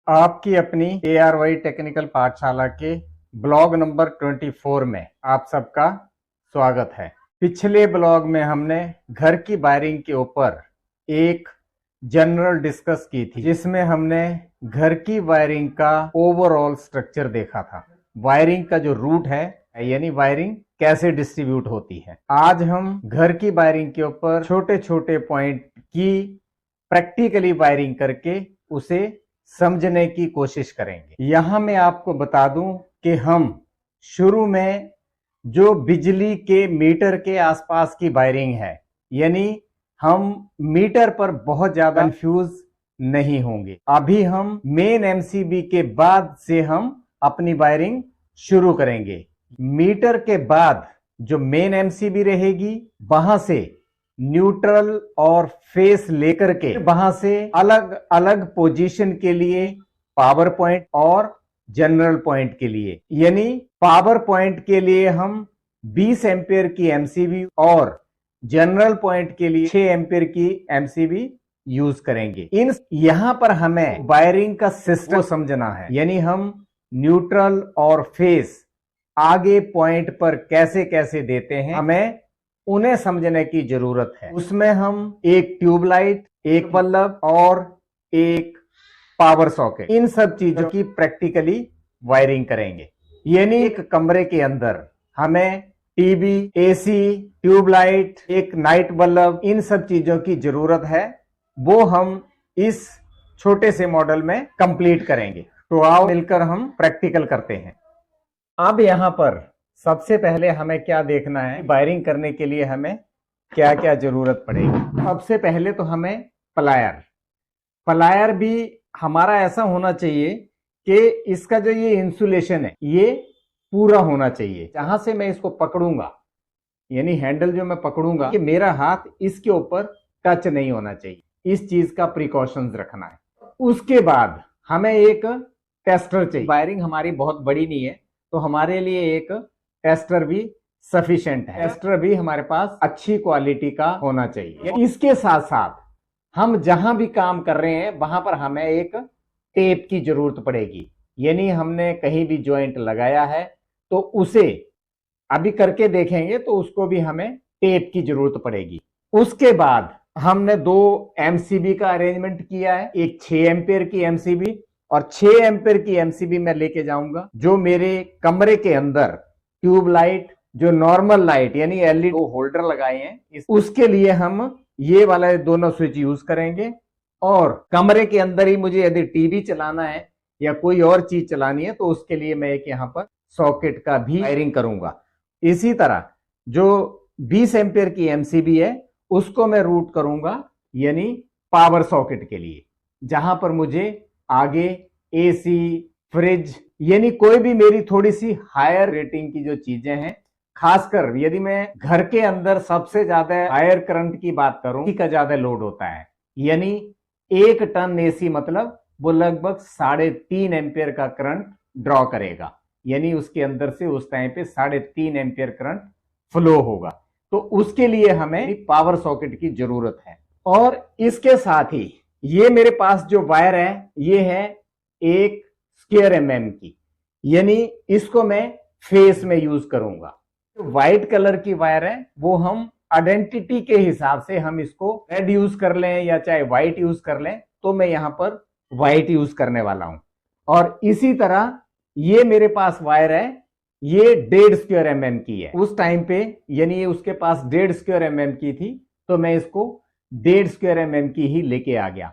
आपकी अपनी ARY technical पाठशाला के ब्लॉग नंबर 24 में आप सबका स्वागत है। पिछले ब्लॉग में हमने घर की वायरिंग के ऊपर एक जनरल डिस्कस की थी, जिसमें हमने घर की वायरिंग का ओवरऑल स्ट्रक्चर देखा था। वायरिंग का जो रूट है, यानी वायरिंग कैसे डिस्ट्रीब्यूट होती है। आज हम घर की वायरिंग के ऊपर छोटे छोटे पॉइंट की प्रैक्टिकली वायरिंग करके उसे समझने की कोशिश करेंगे। यहां मैं आपको बता दूं कि हम शुरू में जो बिजली के मीटर के आसपास की वायरिंग है, यानी हम मीटर पर बहुत ज्यादा कंफ्यूज नहीं होंगे। अभी हम मेन एमसीबी के बाद से हम अपनी वायरिंग शुरू करेंगे। मीटर के बाद जो मेन एमसीबी रहेगी, वहां से न्यूट्रल और फेस लेकर के वहां से अलग अलग पोजीशन के लिए पावर पॉइंट और जनरल पॉइंट के लिए, यानी पावर पॉइंट के लिए हम 20 एम्पियर की एमसीबी और जनरल पॉइंट के लिए 6 एम्पियर की एमसीबी यूज करेंगे। यहां पर हमें वायरिंग का सिस्टम समझना है, यानी हम न्यूट्रल और फेस आगे पॉइंट पर कैसे कैसे देते हैं, हमें उन्हें समझने की जरूरत है। उसमें हम एक ट्यूबलाइट, एक बल्ब और एक पावर सॉकेट, इन सब चीजों की प्रैक्टिकली वायरिंग करेंगे। यानी एक कमरे के अंदर हमें टीवी, एसी, ट्यूबलाइट, एक नाइट बल्ब, इन सब चीजों की जरूरत है। वो हम इस छोटे से मॉडल में कंप्लीट करेंगे। तो आओ मिलकर हम प्रैक्टिकल करते हैं। अब यहां पर सबसे पहले हमें क्या देखना है, वायरिंग करने के लिए हमें क्या क्या जरूरत पड़ेगी। सबसे पहले तो हमें प्लायर भी हमारा ऐसा होना चाहिए कि इसका जो ये इंसुलेशन है ये पूरा होना चाहिए। जहां से मैं इसको पकड़ूंगा, यानी हैंडल जो मैं पकड़ूंगा, कि मेरा हाथ इसके ऊपर टच नहीं होना चाहिए। इस चीज का प्रिकॉशंस रखना है। उसके बाद हमें एक टेस्टर चाहिए। वायरिंग हमारी बहुत बड़ी नहीं है, तो हमारे लिए एक टेस्टर भी सफिशिएंट है। टेस्टर भी हमारे पास अच्छी क्वालिटी का होना चाहिए। इसके साथ साथ हम जहां भी काम कर रहे हैं वहां पर हमें एक टेप की जरूरत पड़ेगी। यानी हमने कहीं भी जॉइंट लगाया है तो उसे अभी करके देखेंगे, तो उसको भी हमें टेप की जरूरत पड़ेगी। उसके बाद हमने 2 एमसीबी का अरेंजमेंट किया है, एक 6 एम्पियर की एमसीबी और 6 एम्पियर की एमसीबी मैं लेके जाऊंगा। जो मेरे कमरे के अंदर ट्यूबलाइट, जो नॉर्मल लाइट यानी एलईडी होल्डर लगाए हैं, उसके लिए हम ये वाला दोनों स्विच यूज करेंगे। और कमरे के अंदर ही मुझे यदि टीवी चलाना है या कोई और चीज चलानी है, तो उसके लिए मैं एक यहां पर सॉकेट का भी वायरिंग करूंगा। इसी तरह जो 20 एम्पियर की एमसीबी है उसको मैं रूट करूंगा, यानी पावर सॉकेट के लिए, जहां पर मुझे आगे एसी, फ्रिज, यानी कोई भी मेरी थोड़ी सी हायर रेटिंग की जो चीजें हैं, खासकर यदि मैं घर के अंदर सबसे ज्यादा हायर करंट की बात करूं, का ज्यादा लोड होता है, यानी 1 टन एसी मतलब वो लगभग 3.5 एम्पियर का करंट ड्रॉ करेगा। यानी उसके अंदर से उस टाइम पे 3.5 एम्पियर करंट फ्लो होगा। तो उसके लिए हमें पावर सॉकेट की जरूरत है। और इसके साथ ही ये मेरे पास जो वायर है ये है 1 स्क्वायर mm की, यानी इसको मैं फेस में यूज करूंगा। तो व्हाइट कलर की वायर है वो हम आइडेंटिटी के हिसाब से हम इसको रेड यूज कर लें या चाहे व्हाइट यूज कर लें, तो मैं यहां पर व्हाइट यूज करने वाला हूं। और इसी तरह ये मेरे पास वायर है, ये 1.5 स्क्वायर mm की है। उस टाइम पे यानी उसके पास 1.5 स्क्वायर mm की थी, तो मैं इसको 1.5 स्क्वायर mm की ही लेके आ गया।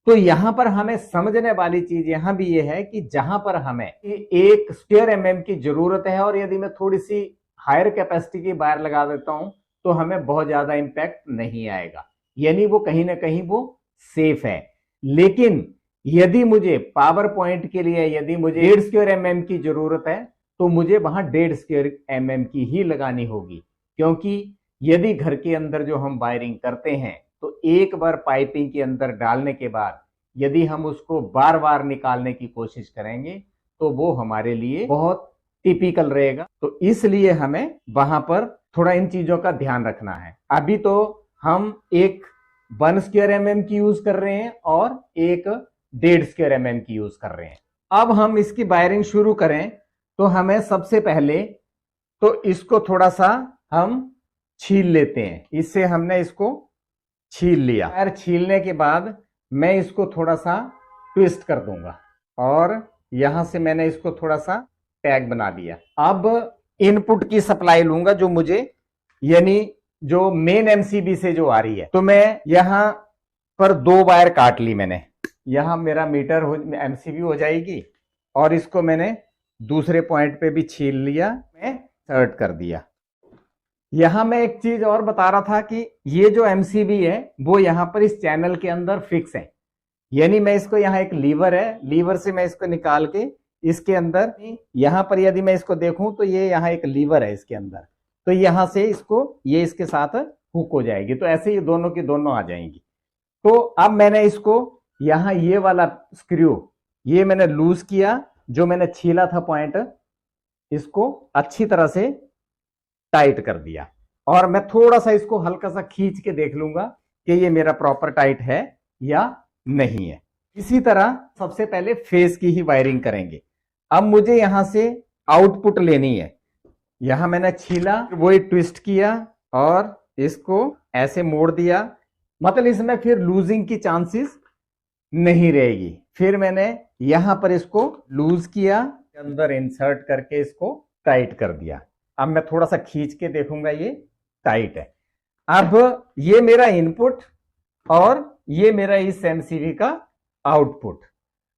तो यहां पर हमें समझने वाली चीज यहां भी ये है कि जहां पर हमें 1 स्क्वायर mm की जरूरत है, और यदि मैं थोड़ी सी हायर कैपेसिटी की वायर लगा देता हूं तो हमें बहुत ज्यादा इंपैक्ट नहीं आएगा, यानी वो कहीं ना कहीं वो सेफ है। लेकिन यदि मुझे पावर पॉइंट के लिए यदि मुझे 1.5 स्क्वायर mm की जरूरत है, तो मुझे वहां 1.5 स्क्वायर mm की ही लगानी होगी। क्योंकि यदि घर के अंदर जो हम वायरिंग करते हैं, तो एक बार पाइपिंग के अंदर डालने के बाद यदि हम उसको बार बार निकालने की कोशिश करेंगे तो वो हमारे लिए बहुत टिपिकल रहेगा। तो इसलिए हमें वहां पर थोड़ा इन चीजों का ध्यान रखना है। अभी तो हम एक 1 स्क्वायर mm की यूज कर रहे हैं और एक 1.5 स्क्वायर की यूज कर रहे हैं। अब हम इसकी वायरिंग शुरू करें तो हमें सबसे पहले तो इसको थोड़ा सा हम छील लेते हैं। इससे हमने इसको छील लिया। वायर छीलने के बाद मैं इसको थोड़ा सा ट्विस्ट कर दूंगा और यहां से मैंने इसको थोड़ा सा टैग बना दिया। अब इनपुट की सप्लाई लूंगा जो मुझे यानी जो मेन एमसीबी से जो आ रही है, तो मैं यहां पर 2 वायर काट ली मैंने। यहां मेरा मीटर एमसीबी हो जाएगी और इसको मैंने दूसरे पॉइंट पे भी छील लिया, मैं सर्ट कर दिया। यहां मैं एक चीज और बता रहा था कि ये जो एमसीबी है वो यहां पर इस चैनल के अंदर फिक्स है, यानी मैं इसको यहाँ एक लीवर है, लीवर से मैं इसको निकाल के इसके अंदर यहां पर यदि मैं इसको देखूं तो ये यहाँ एक लीवर है इसके अंदर, तो यहां से इसको ये इसके साथ हुक हो जाएगी, तो ऐसे ही दोनों की दोनों आ जाएंगी। तो अब मैंने इसको यहां ये वाला स्क्रू ये मैंने लूज किया, जो मैंने छीला था पॉइंट, इसको अच्छी तरह से टाइट कर दिया और मैं थोड़ा सा इसको हल्का सा खींच के देख लूंगा कि ये मेरा प्रॉपर टाइट है या नहीं है। इसी तरह सबसे पहले फेस की ही वायरिंग करेंगे। अब मुझे यहां से आउटपुट लेनी है। यहां मैंने छीला, वही ट्विस्ट किया और इसको ऐसे मोड़ दिया, मतलब इसमें फिर लूजिंग की चांसेस नहीं रहेगी। फिर मैंने यहां पर इसको लूज किया, अंदर इंसर्ट करके इसको टाइट कर दिया। अब मैं थोड़ा सा खींच के देखूंगा, ये टाइट है। अब ये मेरा इनपुट और ये मेरा इस एमसीबी का आउटपुट।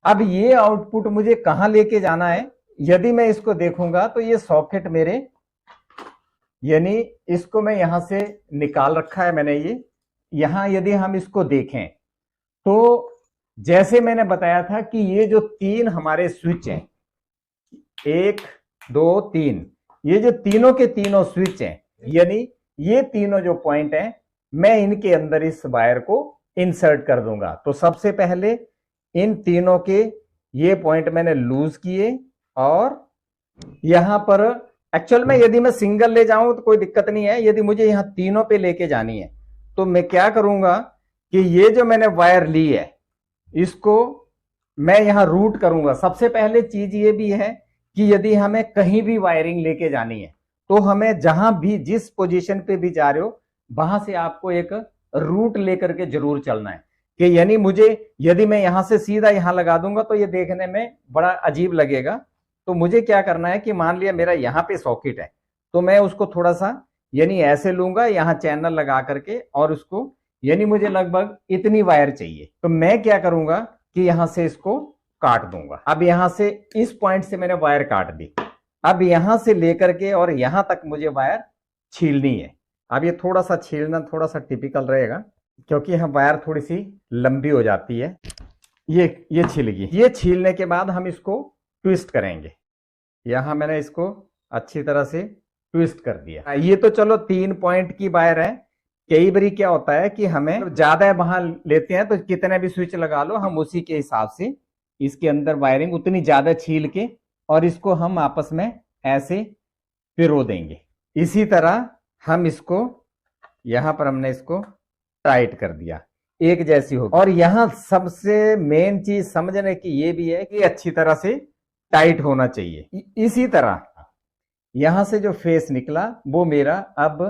अब ये आउटपुट मुझे कहां लेके जाना है, यदि मैं इसको देखूंगा तो ये सॉकेट मेरे यानी इसको मैं यहां से निकाल रखा है मैंने। ये यहां यदि हम इसको देखें तो जैसे मैंने बताया था कि ये जो 3 हमारे स्विच हैं, 1 2 3, ये जो तीनों के तीनों स्विच हैं, यानी ये तीनों जो पॉइंट हैं, मैं इनके अंदर इस वायर को इंसर्ट कर दूंगा। तो सबसे पहले इन तीनों के ये पॉइंट मैंने लूज किए और यहां पर एक्चुअल में यदि मैं सिंगल ले जाऊं तो कोई दिक्कत नहीं है, यदि मुझे यहां तीनों पे लेके जानी है तो मैं क्या करूंगा कि ये जो मैंने वायर ली है इसको मैं यहां रूट करूंगा। सबसे पहले चीज ये भी है कि यदि हमें कहीं भी वायरिंग लेके जानी है तो हमें जहां भी जिस पोजीशन पे भी जा रहे हो वहां से आपको एक रूट लेकर के जरूर चलना है कि यानी मुझे यदि मैं यहां से सीधा यहां लगा दूंगा तो ये देखने में बड़ा अजीब लगेगा। तो मुझे क्या करना है कि मान लिया मेरा यहां पे सॉकेट है तो मैं उसको थोड़ा सा यानी ऐसे लूंगा, यहां चैनल लगा करके, और उसको यानी मुझे लगभग इतनी वायर चाहिए, तो मैं क्या करूंगा कि यहां से इसको काट दूंगा। अब यहां से इस पॉइंट से मैंने वायर काट दी। अब यहां से लेकर के और यहां तक मुझे वायर छीलनी है। अब ये थोड़ा सा छीलना थोड़ा सा टिपिकल रहेगा क्योंकि यहाँ वायर थोड़ी सी लंबी हो जाती है। ये छिल गई। ये छीलने के बाद हम इसको ट्विस्ट करेंगे। यहां मैंने इसको अच्छी तरह से ट्विस्ट कर दिया। ये तो चलो 3 पॉइंट की वायर है। कई बारी क्या होता है कि हमें ज्यादा वहां लेते हैं तो कितने भी स्विच लगा लो, हम उसी के हिसाब से इसके अंदर वायरिंग उतनी ज्यादा छील के और इसको हम आपस में ऐसे पिरो देंगे। इसी तरह हम इसको यहां पर हमने इसको टाइट कर दिया, एक जैसी हो। और यहां सबसे मेन चीज समझने की ये भी है कि अच्छी तरह से टाइट होना चाहिए। इसी तरह यहां से जो फेस निकला वो मेरा अब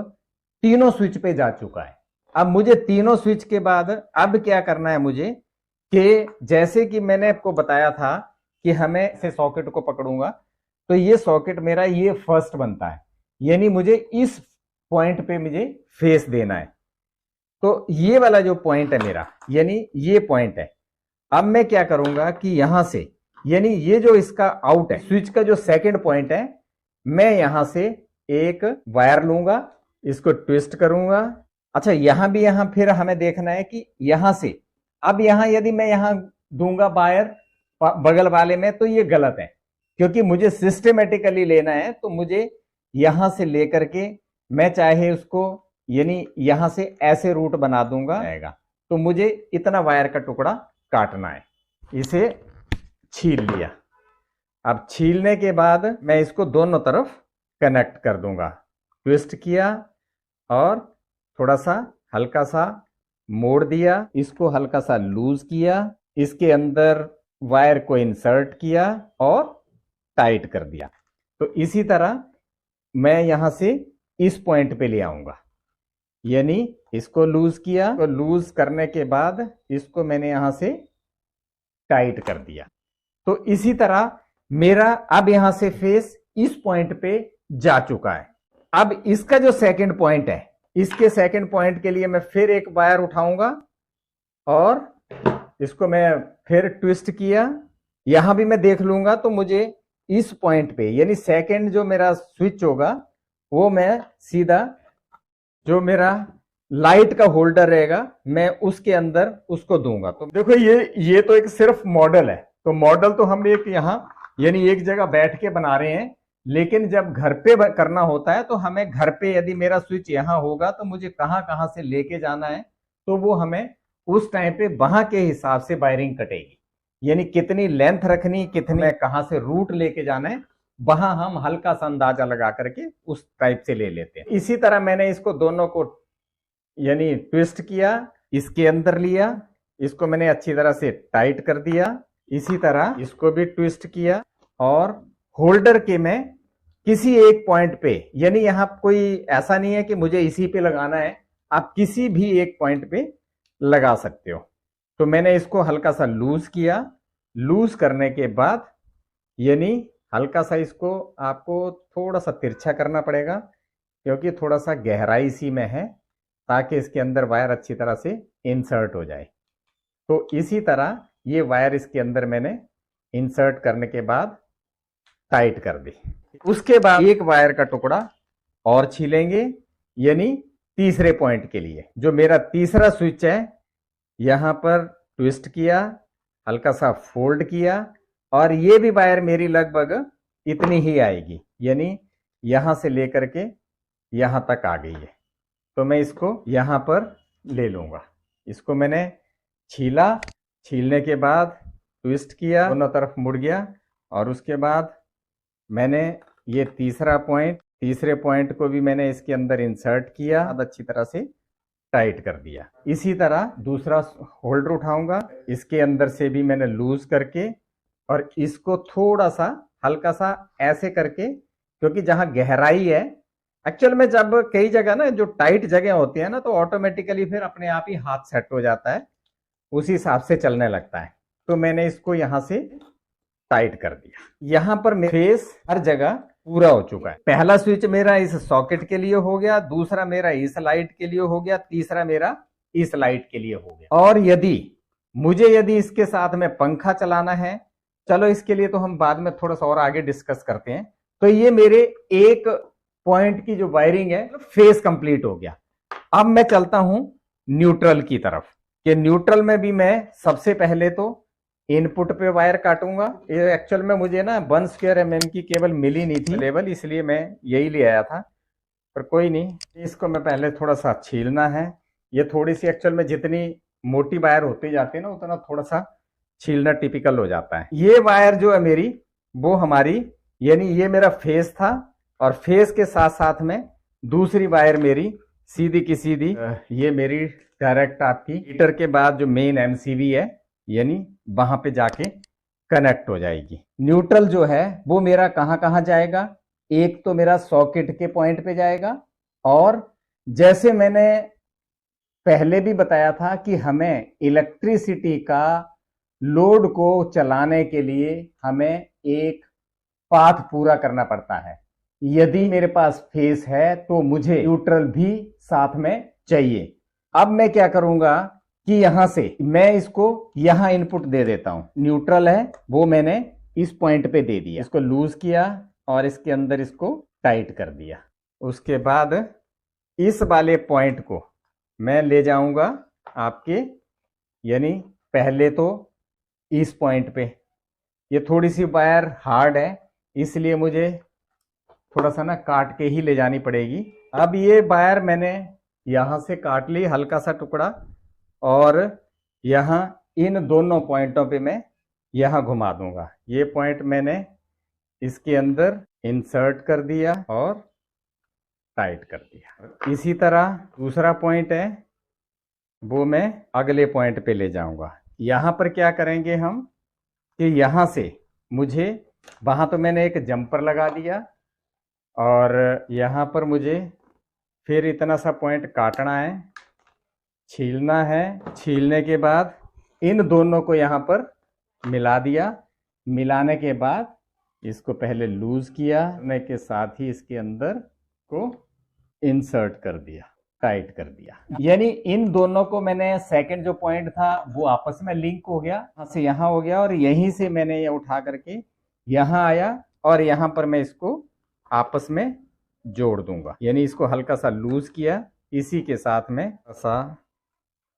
तीनों स्विच पे जा चुका है। अब मुझे तीनों स्विच के बाद अब क्या करना है मुझे कि जैसे कि मैंने आपको बताया था कि हमें से सॉकेट को पकड़ूंगा तो ये सॉकेट मेरा ये फर्स्ट बनता है, यानी मुझे इस पॉइंट पे मुझे फेस देना है। तो ये वाला जो पॉइंट है मेरा, यानी ये पॉइंट है। अब मैं क्या करूंगा कि यहां से यानी ये जो इसका आउट है स्विच का जो सेकंड पॉइंट है, मैं यहां से एक वायर लूंगा, इसको ट्विस्ट करूंगा। अच्छा, यहां भी यहां फिर हमें देखना है कि यहां से अब यहां यदि मैं यहां दूंगा वायर बगल वाले में तो ये गलत है, क्योंकि मुझे सिस्टमेटिकली लेना है। तो मुझे यहां से लेकर के मैं चाहे उसको यानी यहां से ऐसे रूट बना दूंगा आएगा, तो मुझे इतना वायर का टुकड़ा काटना है। इसे छील लिया। अब छीलने के बाद मैं इसको दोनों तरफ कनेक्ट कर दूंगा। ट्विस्ट किया और थोड़ा सा हल्का सा मोड़ दिया, इसको हल्का सा लूज किया इसके अंदर वायर को इंसर्ट किया और टाइट कर दिया। तो इसी तरह मैं यहां से इस पॉइंट पे ले आऊंगा, यानी इसको लूज किया, तो लूज करने के बाद इसको मैंने यहां से टाइट कर दिया। तो इसी तरह मेरा अब यहां से फेस इस पॉइंट पे जा चुका है। अब इसका जो सेकंड पॉइंट है, इसके सेकंड पॉइंट के लिए मैं फिर एक वायर उठाऊंगा और इसको मैं फिर ट्विस्ट किया। यहां भी मैं देख लूंगा तो मुझे इस पॉइंट पे, यानी सेकंड जो मेरा स्विच होगा वो मैं सीधा जो मेरा लाइट का होल्डर रहेगा मैं उसके अंदर उसको दूंगा। तो देखो ये तो एक सिर्फ मॉडल है, तो मॉडल तो हम एक यहाँ यानी एक जगह बैठ के बना रहे हैं, लेकिन जब घर पे करना होता है तो हमें घर पे यदि मेरा स्विच यहाँ होगा तो मुझे कहाँ कहाँ से लेके जाना है, तो वो हमें उस टाइम पे वहां के हिसाब से वायरिंग कटेगी, यानी कितनी लेंथ रखनी, कितने कहां से रूट लेके जाना है, वहां हम हल्का सा अंदाजा लगा करके उस टाइप से ले लेते हैं। इसी तरह मैंने इसको दोनों को यानी ट्विस्ट किया, इसके अंदर लिया, इसको मैंने अच्छी तरह से टाइट कर दिया। इसी तरह इसको भी ट्विस्ट किया और होल्डर के मैं किसी एक पॉइंट पे, यानी यहां कोई ऐसा नहीं है कि मुझे इसी पे लगाना है, आप किसी भी एक पॉइंट पे लगा सकते हो। तो मैंने इसको हल्का सा लूज किया। लूज करने के बाद यानी हल्का सा इसको आपको थोड़ा सा तिरछा करना पड़ेगा, क्योंकि थोड़ा सा गहराई सी में है, ताकि इसके अंदर वायर अच्छी तरह से इंसर्ट हो जाए। तो इसी तरह ये वायर इसके अंदर मैंने इंसर्ट करने के बाद टाइट कर दी। उसके बाद एक वायर का टुकड़ा और छीलेंगे, यानी तीसरे पॉइंट के लिए। जो मेरा तीसरा स्विच है यहां पर ट्विस्ट किया, हल्का सा फोल्ड किया और ये भी वायर मेरी लगभग इतनी ही आएगी, यानी यहां से लेकर के यहां तक आ गई है। तो मैं इसको यहां पर ले लूंगा। इसको मैंने छीला, छीलने के बाद ट्विस्ट किया, दोनों तरफ मुड़ गया और उसके बाद मैंने ये तीसरे पॉइंट को भी मैंने इसके अंदर इंसर्ट किया, अच्छी तरह से टाइट कर दिया। इसी तरह दूसरा होल्डर उठाऊंगा, इसके अंदर से भी मैंने लूज करके और इसको थोड़ा सा हल्का सा ऐसे करके, क्योंकि जहां गहराई है, एक्चुअल में जब कई जगह ना जो टाइट जगह होती है ना, तो ऑटोमेटिकली फिर अपने आप ही हाथ सेट हो जाता है, उसी हिसाब से चलने लगता है। तो मैंने इसको यहां से टाइट कर दिया। यहां पर फेस हर जगह पूरा हो चुका है। पहला स्विच मेरा इस सॉकेट के लिए हो गया, दूसरा मेरा इस लाइट के लिए हो गया, तीसरा मेरा इस लाइट के लिए हो गया। और यदि इसके साथ में पंखा चलाना है, चलो इसके लिए तो हम बाद में थोड़ा सा और आगे डिस्कस करते हैं। तो ये मेरे एक पॉइंट की जो वायरिंग है फेस कंप्लीट हो गया। अब मैं चलता हूं न्यूट्रल की तरफ, कि न्यूट्रल में भी मैं सबसे पहले तो इनपुट पे वायर काटूंगा। ये एक्चुअल में मुझे ना 1 स्क्वायर mm की केबल मिली नहीं थी लेवल, इसलिए मैं यही ले आया था, पर कोई नहीं। इसको मैं पहले थोड़ा सा छीलना है। ये थोड़ी सी एक्चुअल में जितनी मोटी वायर होती जाती है ना, उतना थोड़ा सा छीलना टिपिकल हो जाता है। ये वायर जो है मेरी, वो हमारी, यानी ये मेरा फेस था और फेस के साथ साथ में दूसरी वायर मेरी सीधी की सीधी ये मेरी डायरेक्ट आपकी हीटर के बाद जो मेन MCV है, यानी वहां पे जाके कनेक्ट हो जाएगी। न्यूट्रल जो है वो मेरा कहां कहां जाएगा, एक तो मेरा सॉकेट के पॉइंट पे जाएगा, और जैसे मैंने पहले भी बताया था कि हमें इलेक्ट्रिसिटी का लोड को चलाने के लिए हमें एक पाथ पूरा करना पड़ता है। यदि मेरे पास फेस है तो मुझे न्यूट्रल भी साथ में चाहिए। अब मैं क्या करूंगा कि यहां से मैं इसको यहां इनपुट दे देता हूं। न्यूट्रल है वो मैंने इस पॉइंट पे दे दिया, इसको लूज किया और इसके अंदर इसको टाइट कर दिया। उसके बाद इस वाले पॉइंट को मैं ले जाऊंगा आपके, यानी पहले तो इस पॉइंट पे। ये थोड़ी सी वायर हार्ड है, इसलिए मुझे थोड़ा सा ना काट के ही ले जानी पड़ेगी। अब ये वायर मैंने यहां से काट ली हल्का सा टुकड़ा, और यहां इन दोनों पॉइंटों पे मैं यहां घुमा दूंगा। ये पॉइंट मैंने इसके अंदर इंसर्ट कर दिया और टाइट कर दिया। इसी तरह दूसरा पॉइंट है वो मैं अगले पॉइंट पे ले जाऊंगा। यहां पर क्या करेंगे हम कि यहां से मुझे, वहां तो मैंने एक जंपर लगा दिया और यहां पर मुझे फिर इतना सा पॉइंट काटना है, छीलना है। छीलने के बाद इन दोनों को यहां पर मिला दिया। मिलाने के बाद इसको पहले लूज किया, करने के साथ ही इसके अंदर को इंसर्ट कर दिया, टाइट कर दिया। यानी इन दोनों को मैंने, सेकंड जो पॉइंट था वो आपस में लिंक हो गया, यहां से यहां हो गया और यहीं से मैंने ये उठा करके यहां आया और यहां पर मैं इसको आपस में जोड़ दूंगा। यानी इसको हल्का सा लूज किया, इसी के साथ में ऐसा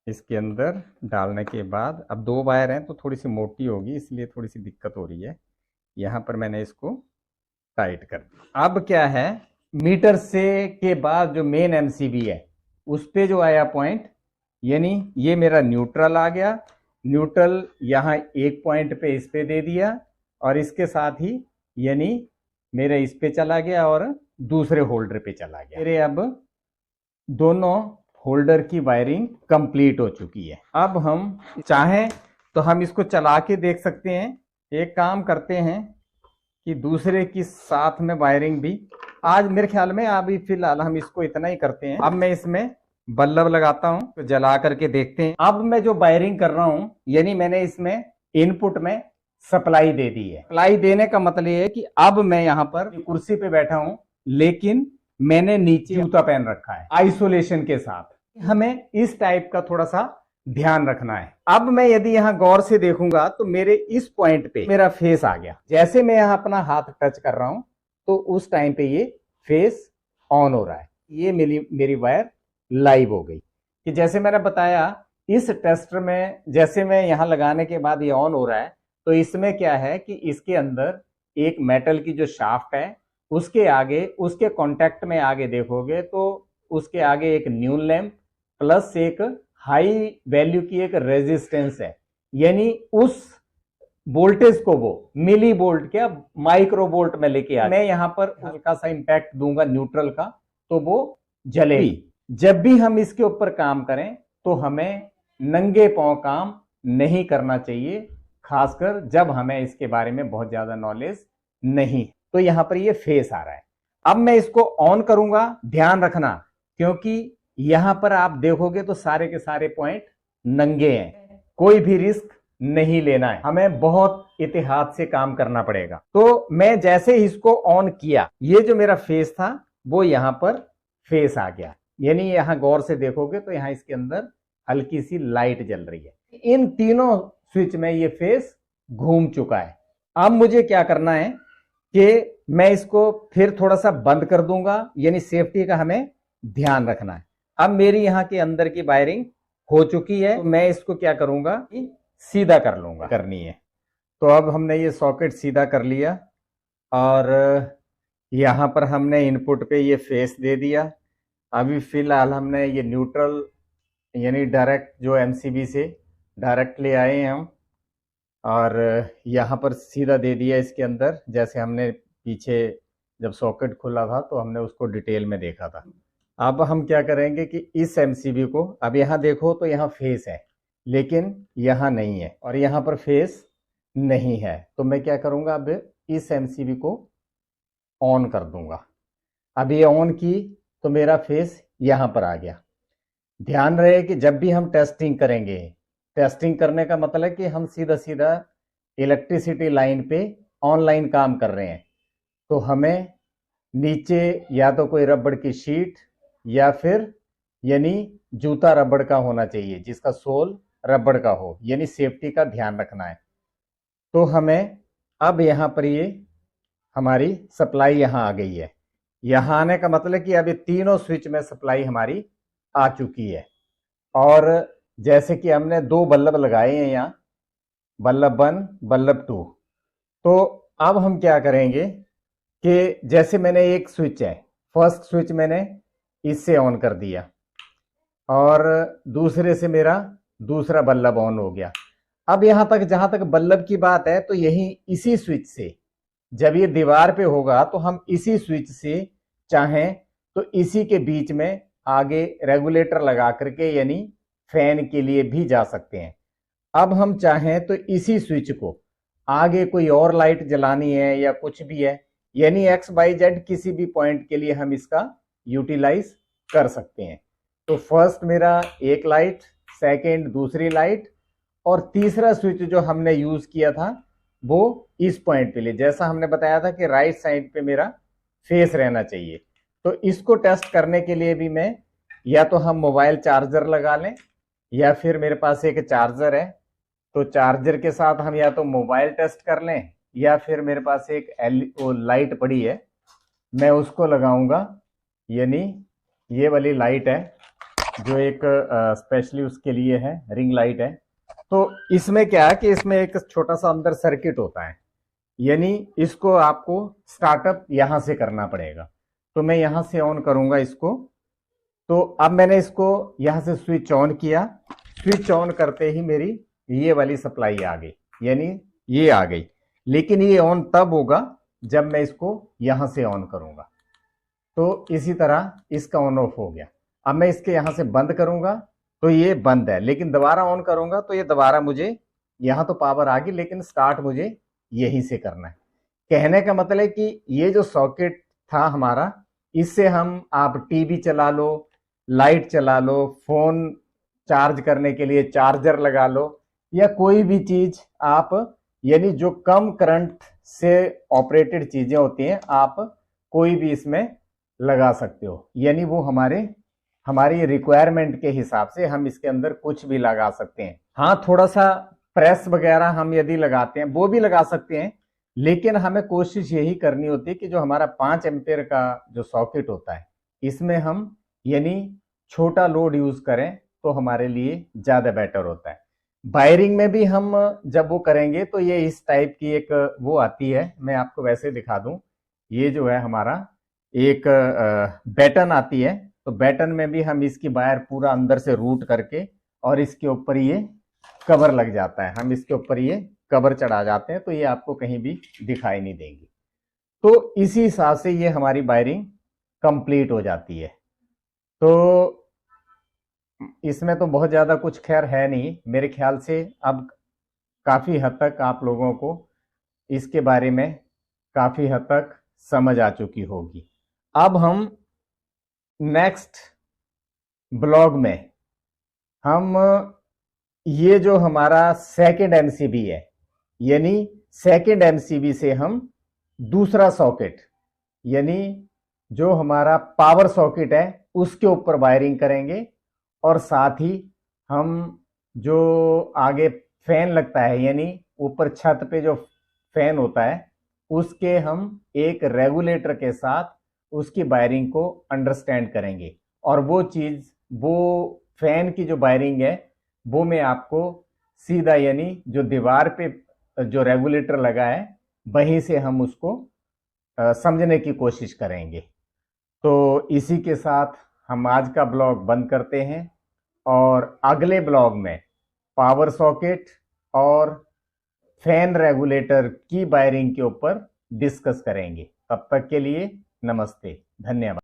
इसके अंदर डालने के बाद, अब 2 वायर हैं तो थोड़ी सी मोटी होगी इसलिए थोड़ी सी दिक्कत हो रही है। यहां पर मैंने इसको टाइट कर दिया। अब क्या है, मीटर से के बाद जो मेन एमसीबी है उस पे जो आया पॉइंट, यानी ये मेरा न्यूट्रल आ गया। न्यूट्रल यहाँ एक पॉइंट पे इस पे दे दिया और इसके साथ ही यानी मेरे इस पे चला गया और दूसरे होल्डर पे चला गया। मेरे अब दोनों होल्डर की वायरिंग कंप्लीट हो चुकी है। अब हम चाहें तो हम इसको चला के देख सकते हैं। एक काम करते हैं कि दूसरे की साथ में वायरिंग भी, आज मेरे ख्याल में अभी फिलहाल हम इसको इतना ही करते हैं। अब मैं इसमें बल्ब लगाता हूं तो जला करके देखते हैं। अब मैं जो वायरिंग कर रहा हूं, यानी मैंने इसमें इनपुट में सप्लाई दे दी है। सप्लाई देने का मतलब ये है कि अब मैं यहां पर कुर्सी पे बैठा हूं लेकिन मैंने नीचे जूता पहन रखा है आइसोलेशन के साथ। हमें इस टाइप का थोड़ा सा ध्यान रखना है। अब मैं यदि यहां गौर से देखूंगा तो मेरे इस पॉइंट पे मेरा फेस आ गया। जैसे मैं यहां अपना हाथ टच कर रहा हूं तो उस टाइम पे ये फेस ऑन हो रहा है। ये मेरी वायर लाइव हो गई। कि जैसे मैंने बताया इस टेस्टर में, जैसे मैं यहां लगाने के बाद ये ऑन हो रहा है तो इसमें क्या है कि इसके अंदर एक मेटल की जो शाफ्ट है उसके आगे, उसके कांटेक्ट में आगे देखोगे तो उसके आगे एक न्यून लैंप प्लस एक हाई वैल्यू की एक रेजिस्टेंस है। यानी उस वोल्टेज को वो मिली वोल्ट क्या माइक्रो वोल्ट में लेके आ, मैं यहां पर हल्का सा इंपैक्ट दूंगा न्यूट्रल का तो वो जलेगी। जब भी हम इसके ऊपर काम करें तो हमें नंगे पांव काम नहीं करना चाहिए, खासकर जब हमें इसके बारे में बहुत ज्यादा नॉलेज नहीं। तो यहां पर ये फेस आ रहा है। अब मैं इसको ऑन करूंगा, ध्यान रखना क्योंकि यहां पर आप देखोगे तो सारे के सारे पॉइंट नंगे हैं। कोई भी रिस्क नहीं लेना है, हमें बहुत एहतियात से काम करना पड़ेगा। तो मैं जैसे ही इसको ऑन किया, ये जो मेरा फेस था वो यहां पर फेस आ गया। यानी यहां गौर से देखोगे तो यहां इसके अंदर हल्की सी लाइट जल रही है। इन तीनों स्विच में ये फेस घूम चुका है। अब मुझे क्या करना है कि मैं इसको फिर थोड़ा सा बंद कर दूंगा, यानी सेफ्टी का हमें ध्यान रखना है। अब मेरी यहां के अंदर की वायरिंग हो चुकी है तो मैं इसको क्या करूंगा कि सीधा कर लूंगा, करनी है। तो अब हमने ये सॉकेट सीधा कर लिया और यहां पर हमने इनपुट पे ये फेस दे दिया। अभी फिलहाल हमने ये न्यूट्रल यानी डायरेक्ट जो एमसीबी से डायरेक्ट ले आए हैं हम और यहाँ पर सीधा दे दिया इसके अंदर। जैसे हमने पीछे जब सॉकेट खुला था तो हमने उसको डिटेल में देखा था। अब हम क्या करेंगे कि इस एमसीबी को, अब यहाँ देखो तो यहाँ फेस है लेकिन यहाँ नहीं है और यहाँ पर फेस नहीं है, तो मैं क्या करूँगा अब इस एमसीबी को ऑन कर दूंगा। अब ये ऑन की तो मेरा फेस यहाँ पर आ गया। ध्यान रहे कि जब भी हम टेस्टिंग करेंगे, टेस्टिंग करने का मतलब है कि हम सीधा सीधा इलेक्ट्रिसिटी लाइन पे ऑनलाइन काम कर रहे हैं, तो हमें नीचे या तो कोई रबड़ की शीट या फिर यानी जूता रबड़ का होना चाहिए जिसका सोल रबड़ का हो, यानी सेफ्टी का ध्यान रखना है। तो हमें अब यहाँ पर ये हमारी सप्लाई यहाँ आ गई है। यहाँ आने का मतलब कि अभी तीनों स्विच में सप्लाई हमारी आ चुकी है। और जैसे कि हमने 2 बल्ब लगाए हैं यहाँ, बल्ब 1 बल्ब 2, तो अब हम क्या करेंगे कि जैसे मैंने एक स्विच है, फर्स्ट स्विच मैंने इससे ऑन कर दिया और दूसरे से मेरा दूसरा बल्ब ऑन हो गया। अब यहां तक जहां तक बल्ब की बात है तो यही इसी स्विच से जब ये दीवार पे होगा तो हम इसी स्विच से चाहें तो इसी के बीच में आगे रेगुलेटर लगा करके यानी फैन के लिए भी जा सकते हैं। अब हम चाहें तो इसी स्विच को आगे कोई और लाइट जलानी है या कुछ भी है, यानी एक्स बाई जेड किसी भी पॉइंट के लिए हम इसका यूटिलाइज कर सकते हैं। तो फर्स्ट मेरा एक लाइट, सेकंड दूसरी लाइट, और तीसरा स्विच जो हमने यूज किया था वो इस पॉइंट पे लिए, जैसा हमने बताया था कि राइट साइड पे मेरा फेस रहना चाहिए। तो इसको टेस्ट करने के लिए भी मैं, या तो हम मोबाइल चार्जर लगा लें या फिर मेरे पास एक चार्जर है, तो चार्जर के साथ हम या तो मोबाइल टेस्ट कर लें या फिर मेरे पास एक लाइट पड़ी है, मैं उसको लगाऊंगा। यानी ये वाली लाइट है जो एक स्पेशली उसके लिए है, रिंग लाइट है। तो इसमें क्या है कि इसमें एक छोटा सा अंदर सर्किट होता है, यानी इसको आपको स्टार्टअप यहां से करना पड़ेगा। तो मैं यहां से ऑन करूंगा इसको। तो अब मैंने इसको यहां से स्विच ऑन किया, स्विच ऑन करते ही मेरी ये वाली सप्लाई आ गई, यानी ये आ गई। लेकिन ये ऑन तब होगा जब मैं इसको यहां से ऑन करूंगा। तो इसी तरह इसका ऑन ऑफ हो गया। अब मैं इसके यहां से बंद करूंगा तो ये बंद है, लेकिन दोबारा ऑन करूंगा तो ये दोबारा मुझे, यहां तो पावर आ गई लेकिन स्टार्ट मुझे यहीं से करना है। कहने का मतलब है कि ये जो सॉकेट था हमारा, इससे हम, आप टीवी चला लो, लाइट चला लो, फोन चार्ज करने के लिए चार्जर लगा लो, या कोई भी चीज आप, यानी जो कम करंट से ऑपरेटेड चीजें होती हैं, आप कोई भी इसमें लगा सकते हो। यानी वो हमारी रिक्वायरमेंट के हिसाब से हम इसके अंदर कुछ भी लगा सकते हैं। हाँ, थोड़ा सा प्रेस वगैरह हम यदि लगाते हैं वो भी लगा सकते हैं, लेकिन हमें कोशिश यही करनी होती है कि जो हमारा 5 एम्पेयर का जो सॉकेट होता है, इसमें हम यानी छोटा लोड यूज करें तो हमारे लिए ज्यादा बेटर होता है। वायरिंग में भी हम जब वो करेंगे तो ये इस टाइप की एक वो आती है, मैं आपको वैसे दिखा दूं। ये जो है हमारा एक बैटन आती है, तो बैटन में भी हम इसकी वायर पूरा अंदर से रूट करके और इसके ऊपर ये कवर लग जाता है, हम इसके ऊपर ये कवर चढ़ा जाते हैं, तो ये आपको कहीं भी दिखाई नहीं देंगी। तो इसी हिसाब से ये हमारी वायरिंग कंप्लीट हो जाती है। तो इसमें तो बहुत ज्यादा कुछ खैर है नहीं मेरे ख्याल से। अब काफी हद तक आप लोगों को इसके बारे में काफी हद तक समझ आ चुकी होगी। अब हम नेक्स्ट ब्लॉग में हम ये जो हमारा सेकंड एमसीबी है, यानी सेकंड एमसीबी से हम दूसरा सॉकेट, यानी जो हमारा पावर सॉकेट है उसके ऊपर वायरिंग करेंगे, और साथ ही हम जो आगे फैन लगता है, यानी ऊपर छत पे जो फैन होता है, उसके हम एक रेगुलेटर के साथ उसकी वायरिंग को अंडरस्टैंड करेंगे। और वो चीज, वो फैन की जो वायरिंग है वो मैं आपको सीधा, यानी जो दीवार पे जो रेगुलेटर लगा है वहीं से हम उसको समझने की कोशिश करेंगे। तो इसी के साथ हम आज का ब्लॉग बंद करते हैं, और अगले ब्लॉग में पावर सॉकेट और फैन रेगुलेटर की वायरिंग के ऊपर डिस्कस करेंगे। तब तक के लिए नमस्ते, धन्यवाद।